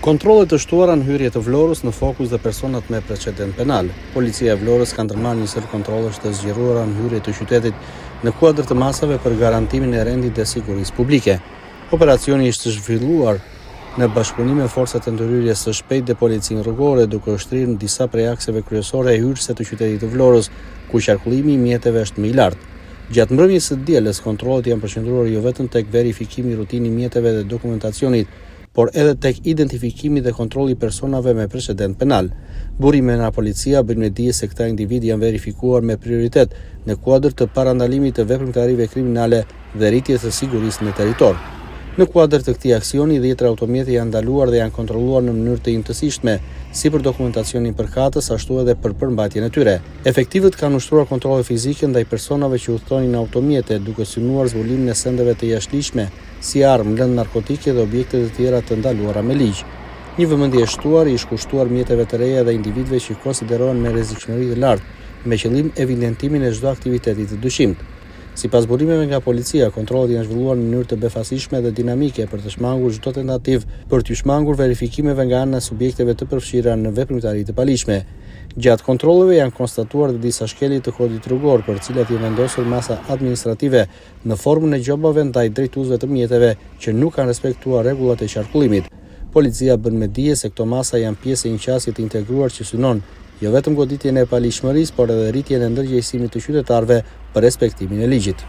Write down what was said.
Kontrollet të shtuara në hyrje të Vlorës në fokus dhe personat me precedent penal. Policia e Vlorës ka ndërmarrë një sër kontrollesh të zgjeruara në hyrje të qytetit në kuadër të masave për garantimin e rendit dhe sigurisë publike. Operacioni ishte zhvilluar në bashkëpunim me forcat e ndërhyrjes së shpejtë dhe policinë rrugore, duke ushtrirë në disa prej akseve kryesore e hyrëse të qytetit të Vlorës, ku qarkullimi i mjeteve është më i lartë. Gjatë mbrëmjes së dielës, kontrollet janë përqendruar jo vetëm tek verifikimi i rutinë i mjeteve dhe dokumentacionit, por edhe tek identifikimi dhe kontrolli personave me precedent penal. Burime nga policia bëjnë me dije se këta individ janë verifikuar me prioritet në kuadër të parandalimit të veprimtarive kriminale dhe rritjes së sigurisë në territor. Në kuadër të këtij aksioni, 10 automjete janë ndaluar dhe janë kontrolluar në mënyrë të imtësishme, si për dokumentacionin përkatës, ashtu edhe për përmbajtjen e tyre. Efektivët kanë ushtruar kontrolle fizike ndaj personave që udhtonin automjete, duke synuar zbulimin e sendeve të jashtëligjshme, si armë, lëndë narkotike dhe objekte të tjera të ndaluara me ligj. Një vëmendje e shtuar ish kushtuar mjeteve të reja dhe individëve që konsiderohen me rrezikshmëri të lartë, me qëllim evidentimin e çdo aktiviteti të dyshimt. Sipas burimeve nga policia, kontrollet janë zhvilluar në mënyrë të befasishme dhe dinamike për të shmangur çdo tentativë për të shmangur verifikimeve nga ana e subjekteve të përfshira në veprimtari të paligjshme. Gjatë kontrolleve janë konstatuar dhe disa shkelje të kodit rrugor, për cilat i vendosur masa administrative në formën e gjobave ndaj drejtuesve të mjeteve që nuk kanë respektuar rregullat e qarkullimit. Policia bën me dije se këto masa janë pjesë e një qasje të integruar që synon jo vetëm goditjen e paligjshmërisë, por edhe rritjen e ndërgjegjësimit të qytetarëve për respektimin e ligjit.